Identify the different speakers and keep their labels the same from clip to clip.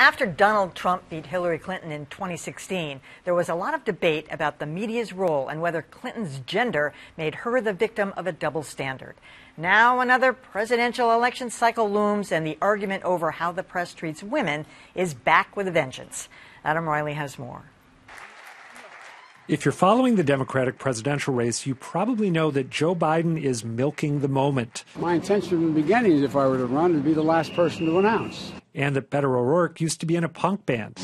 Speaker 1: After Donald Trump beat Hillary Clinton in 2016, there was a lot of debate about the media's role and whether Clinton's gender made her the victim of a double standard. Now another presidential election cycle looms, and the argument over how the press treats women is back with a vengeance. Adam Riley has more.
Speaker 2: If you're following the Democratic presidential race, you probably know that Joe Biden is milking the moment.
Speaker 3: My intention from the beginning is if I were to run, to be the last person to announce.
Speaker 2: And that Beto O'Rourke used to be in a punk band.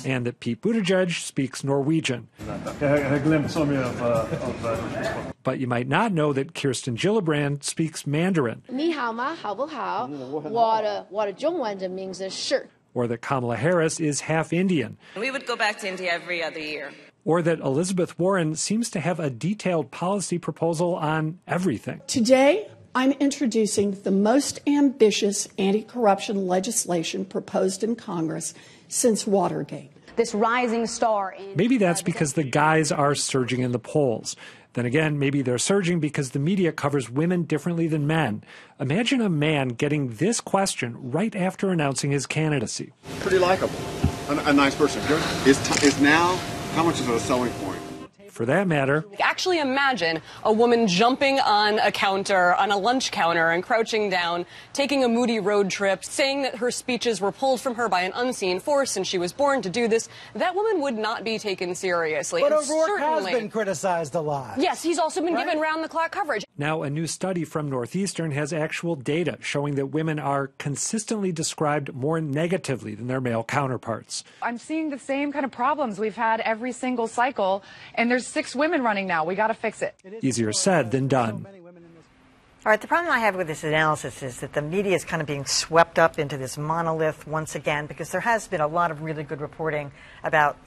Speaker 2: And that Pete Buttigieg speaks Norwegian. But you might not know that Kirsten Gillibrand speaks Mandarin.
Speaker 4: 你好吗？好不好？我的中文的名字是。
Speaker 2: Or that Kamala Harris is half Indian.
Speaker 5: We would go back to India every other year.
Speaker 2: Or that Elizabeth Warren seems to have a detailed policy proposal on everything.
Speaker 6: Today, I'm introducing the most ambitious anti-corruption legislation proposed in Congress since Watergate.
Speaker 7: This rising star.
Speaker 2: Maybe that's because the guys are surging in the polls. Then again, maybe they're surging because the media covers women differently than men. Imagine a man getting this question right after announcing his candidacy.
Speaker 8: Pretty likable. A nice person. Is now, how much is it a selling point?
Speaker 2: For that matter,
Speaker 5: Actually imagine a woman jumping on a counter, on a lunch counter, and crouching down, taking a moody road trip, saying that her speeches were pulled from her by an unseen force and she was born to do this. That woman would not be taken seriously.
Speaker 9: But O'Rourke has been criticized a lot.
Speaker 5: Yes, he's also been given round-the-clock coverage.
Speaker 2: Now a new study from Northeastern has actual data showing that women are consistently described more negatively than their male counterparts.
Speaker 10: I'm seeing the same kind of problems we've had every single cycle, and there's 6 women running now. We got to fix it.
Speaker 2: Easier said than done.
Speaker 1: All right, the problem I have with this analysis is that the media is kind of being swept up into this monolith once again, because there has been a lot of really good reporting about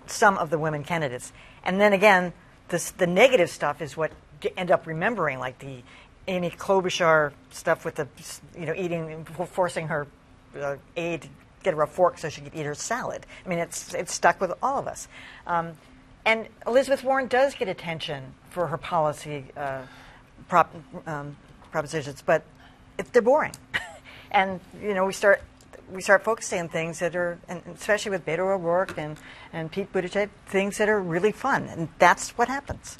Speaker 1: some of the women candidates. And then again, the negative stuff is what you end up remembering, like the Amy Klobuchar stuff with the, eating, forcing her aide to get her a fork so she could eat her salad. I mean, it's stuck with all of us. And Elizabeth Warren does get attention for her policy propositions, but they're boring. And we start focusing on things that are, and especially with Beto O'Rourke and Pete Buttigieg, things that are really fun, and that's what happens.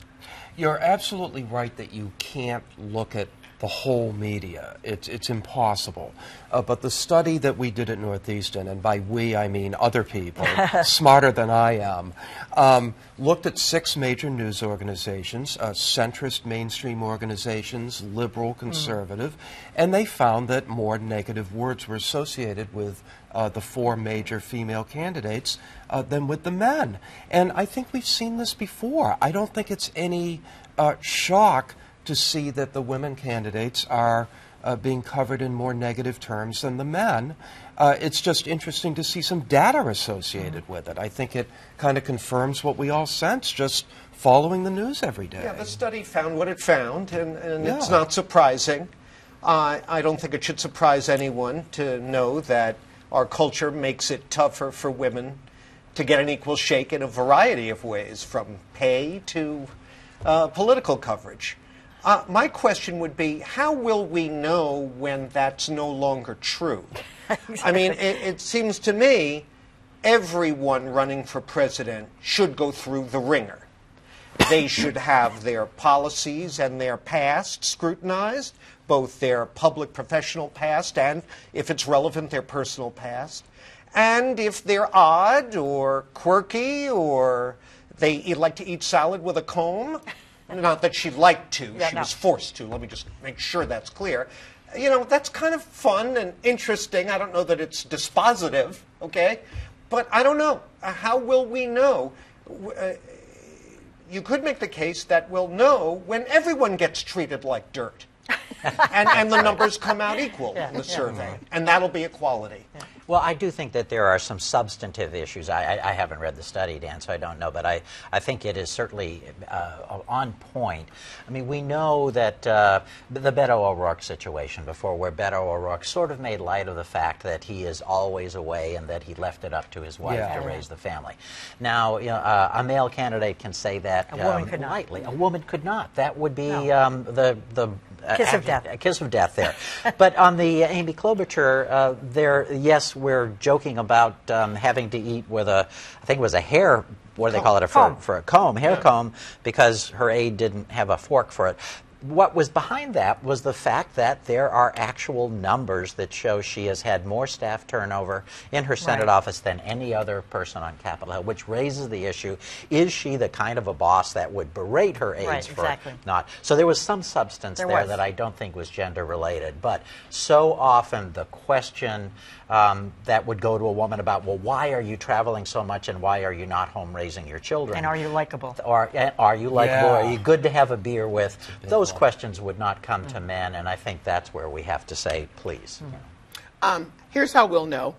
Speaker 11: You're absolutely right that you can't look at the whole media. It's impossible. But the study that we did at Northeastern, and by we I mean other people, smarter than I am, looked at 6 major news organizations, centrist mainstream organizations, liberal, conservative, and they found that more negative words were associated with the 4 major female candidates than with the men. And I think we've seen this before. I don't think it's any shock to see that the women candidates are being covered in more negative terms than the men. It's just interesting to see some data associated with it. I think it kind of confirms what we all sense just following the news every day.
Speaker 12: Yeah, the study found what it found, and it's not surprising. I don't think it should surprise anyone to know that our culture makes it tougher for women to get an equal shake in a variety of ways, from pay to political coverage. My question would be, how will we know when that's no longer true? Exactly. I mean, it seems to me everyone running for president should go through the ringer. They should have their policies and their past scrutinized, both their public professional past and, if it's relevant, their personal past. And if they're odd or quirky or they like to eat salad with a comb, not that she liked to, she was forced to. Let me just make sure that's clear. That's kind of fun and interesting. I don't know that it's dispositive, okay? But I don't know. How will we know? You could make the case that we'll know when everyone gets treated like dirt. and the numbers come out equal in the survey. And that'll be equality.
Speaker 13: Yeah. Well, I do think that there are some substantive issues. I haven't read the study, Dan, so I don't know, but I think it is certainly on point. I mean, we know that the Beto O'Rourke situation before, where Beto O'Rourke sort of made light of the fact that he is always away and that he left it up to his wife to raise the family. Now, a male candidate can say that
Speaker 1: a woman could
Speaker 13: lightly.
Speaker 1: not.
Speaker 13: A woman could not. That would be the
Speaker 1: Kiss of death.
Speaker 13: A kiss of death there. But on the Amy Klobuchar, yes, we're joking about having to eat with I think it was a hair, what do they call it, for a comb, hair comb, because her aide didn't have a fork for it. What was behind that was the fact that there are actual numbers that show she has had more staff turnover in her Senate office than any other person on Capitol Hill, which raises the issue, is she the kind of a boss that would berate her aides for not? So there was some substance there that I don't think was gender related. But so often the question that would go to a woman about, well, why are you traveling so much and why are you not home raising your children?
Speaker 1: And are you likable?
Speaker 13: Or are you likable? Are you good to have a beer with? Those questions would not come to men, and I think that's where we have to say, please.
Speaker 14: Here's how we'll know.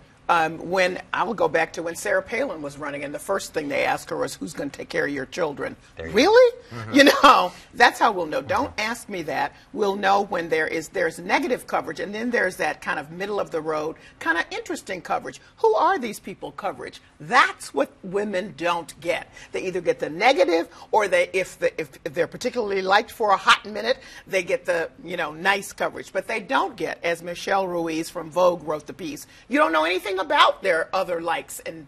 Speaker 14: When I will go back to when Sarah Palin was running, and the first thing they asked her was, "Who's going to take care of your children?" Really? You know, that's how we'll know. Don't ask me that. We'll know when there's negative coverage, and then there's that kind of middle of the road, kind of interesting coverage. Who are these people coverage? That's what women don't get. They either get the negative, or if they're particularly liked for a hot minute, they get the nice coverage. But they don't get, as Michelle Ruiz from Vogue wrote the piece, you don't know anything about their other likes and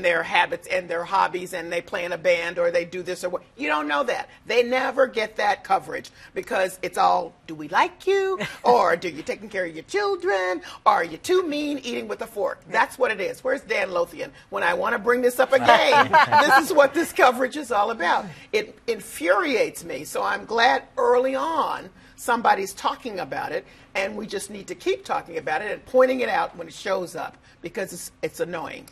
Speaker 14: their habits and their hobbies, and they play in a band or they do this or what. You don't know that. They never get that coverage because it's all, do we like you? Or do you taking care of your children? Or are you too mean eating with a fork? That's what it is. Where's Dan Lothian? When I want to bring this up again, this is what this coverage is all about. It infuriates me. So I'm glad early on somebody's talking about it, and we just need to keep talking about it and pointing it out when it shows up because it's annoying.